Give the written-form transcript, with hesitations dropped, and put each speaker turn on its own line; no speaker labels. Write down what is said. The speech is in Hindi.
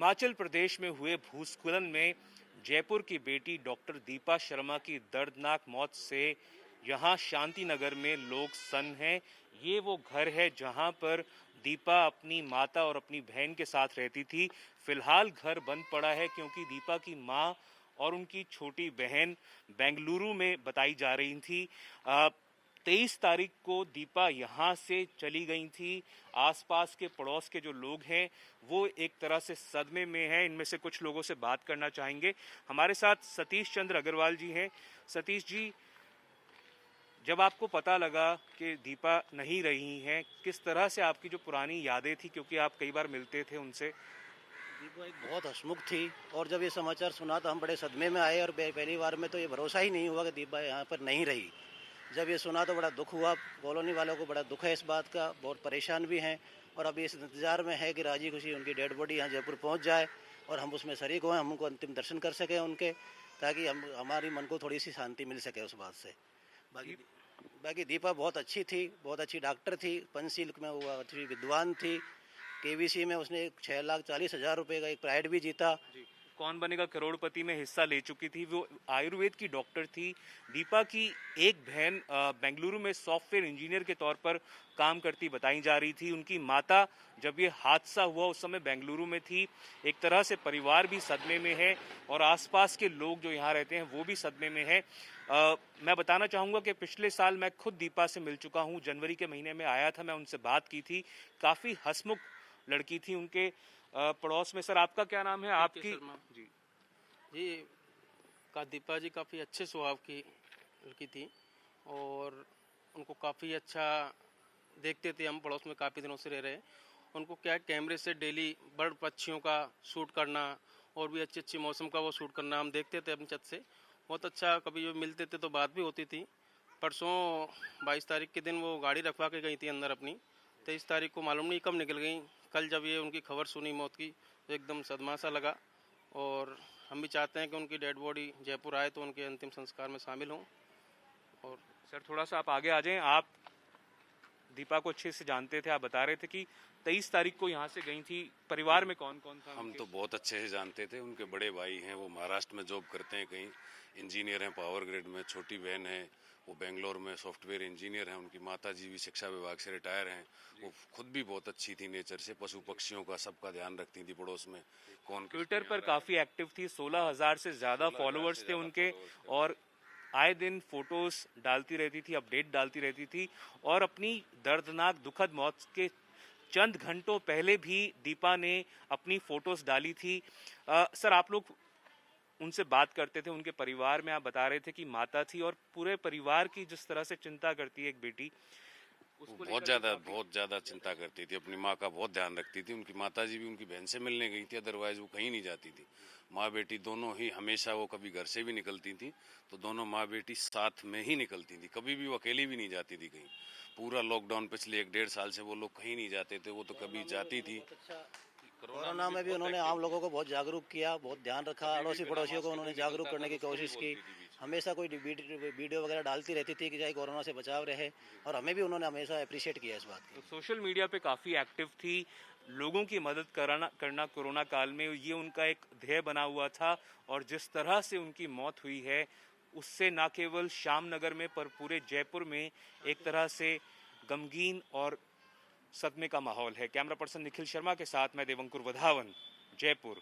हिमाचल प्रदेश में हुए भूस्खलन में जयपुर की बेटी डॉक्टर दीपा शर्मा की दर्दनाक मौत से यहां शांति नगर में लोग सन्न हैं। ये वो घर है जहां पर दीपा अपनी माता और अपनी बहन के साथ रहती थी। फिलहाल घर बंद पड़ा है क्योंकि दीपा की मां और उनकी छोटी बहन बेंगलुरु में बताई जा रही थी। 23 तारीख को दीपा यहाँ से चली गई थी। आसपास के पड़ोस के जो लोग हैं वो एक तरह से सदमे में हैं। इनमें से कुछ लोगों से बात करना चाहेंगे। हमारे साथ सतीश चंद्र अग्रवाल जी हैं। सतीश जी, जब आपको पता लगा कि दीपा नहीं रही हैं, किस तरह से आपकी जो पुरानी यादें थी, क्योंकि आप कई बार मिलते थे उनसे?
दीपा एक बहुत हंसमुख थी और जब ये समाचार सुना तो हम बड़े सदमे में आए और पहली बार में तो ये भरोसा ही नहीं हुआ कि दीपा यहाँ पर नहीं रही। जब ये सुना तो बड़ा दुख हुआ। कॉलोनी वालों को बड़ा दुख है इस बात का, बहुत परेशान भी हैं और अभी इस इंतज़ार में है कि राजी खुशी उनकी डेड बॉडी यहाँ जयपुर पहुँच जाए और हम उसमें शरीक हों, हम उनको अंतिम दर्शन कर सकें उनके, ताकि हमारी मन को थोड़ी सी शांति मिल सके उस बात से। बाकी दीपा बहुत अच्छी थी, बहुत अच्छी डॉक्टर थी, पंचशील में वो अच्छी विद्वान थी। केवीसी में उसने 6,40,000 रुपये का एक प्राइड भी जीता।
कौन बनेगा करोड़पति में हिस्सा ले चुकी थी। वो आयुर्वेद की डॉक्टर थी। दीपा की एक बहन बेंगलुरु में सॉफ्टवेयर इंजीनियर के तौर पर काम करती बताई जा रही थी। उनकी माता जब ये हादसा हुआ उस समय बेंगलुरु में थी। एक तरह से परिवार भी सदमे में है और आसपास के लोग जो यहाँ रहते हैं वो भी सदमे में है। मैं बताना चाहूँगा कि पिछले साल मैं खुद दीपा से मिल चुका हूँ। जनवरी के महीने में आया था, मैं उनसे बात की थी। काफ़ी हंसमुख लड़की थी। उनके पड़ोस में, सर आपका क्या नाम है? आपकी जी
जी का दीपा जी काफ़ी अच्छे स्वभाव की लड़की थी और उनको काफ़ी अच्छा देखते थे। हम पड़ोस में काफ़ी दिनों से रह रहे हैं। उनको क्या है, कैमरे से डेली बर्ड पक्षियों का शूट करना और भी अच्छे अच्छे मौसम का वो शूट करना हम देखते थे अपनी छत से। बहुत अच्छा, कभी जो मिलते थे तो बात भी होती थी। परसों 22 तारीख के दिन वो गाड़ी रखवा के गई थी अंदर अपनी। 23 तारीख को मालूम नहीं कब निकल गई। कल जब ये उनकी खबर सुनी मौत की तो एकदम सदमा सा लगा और हम भी चाहते हैं कि उनकी डेड बॉडी जयपुर आए तो उनके अंतिम संस्कार में शामिल हों। और
सर थोड़ा सा आप आगे आ जाएं। आप दीपा को अच्छे से जानते थे। आप बता रहे थे कि 23 तारीख को यहाँ से गई थी। परिवार में कौन कौन था?
हम तो बहुत अच्छे से जानते थे। उनके बड़े भाई हैं, वो महाराष्ट्र में जॉब करते हैं, कहीं इंजीनियर हैं पावर ग्रिड में। छोटी बहन है, वो बेंगलोर में सॉफ्टवेयर इंजीनियर हैं। उनकी माता जी भी शिक्षा विभाग से रिटायर हैं। वो खुद भी बहुत अच्छी थी नेचर से, पशु पक्षियों का सबका ध्यान रखती थी। पड़ोस में कौन
ट्विटर पर काफी एक्टिव थी। 16,000 से ज्यादा फॉलोअर्स थे उनके और आए दिन फोटोज डालती रहती थी, अपडेट डालती रहती थी। और अपनी दर्दनाक दुखद मौत के चंद घंटों पहले भी दीपा ने अपनी फोटोज डाली थी। सर आप लोग उनसे बात करते थे, उनके परिवार में आप बता रहे थे कि माता थी और पूरे परिवार की जिस तरह से चिंता करती है एक बेटी, उसको
बहुत ज्यादा चिंता करती थी। अपनी माँ का बहुत ध्यान रखती थी। उनकी माता जी भी उनकी बहन से मिलने गई थी, अदरवाइज वो कहीं नहीं जाती थी। माँ बेटी दोनों ही हमेशा, वो कभी घर से भी निकलती थी तो दोनों माँ बेटी साथ में ही निकलती थी। कभी भी वो अकेली भी नहीं जाती थी कहीं। पूरा लॉकडाउन पिछले 1-1.5 साल से वो लोग कहीं नहीं जाते थे। वो तो कभी जाती थी।
कोरोना में भी उन्होंने आम लोगों को बहुत जागरूक किया, बहुत ध्यान रखा। अड़ोसी पड़ोसियों को उन्होंने जागरूक करने की कोशिश की। हमेशा कोई वीडियो वगैरह डालती रहती थी कि चाहे कोरोना से बचाव रहे और हमें भी उन्होंने हमेशा अप्रिशिएट किया इस बात की।
तो सोशल मीडिया पे काफ़ी एक्टिव थी। लोगों की मदद करना कोरोना काल में ये उनका एक ध्येय बना हुआ था। और जिस तरह से उनकी मौत हुई है उससे न केवल श्याम नगर में पर पूरे जयपुर में एक तरह से गमगीन और सदमे का माहौल है। कैमरा पर्सन निखिल शर्मा के साथ मैं देवंकुर वधावन, जयपुर।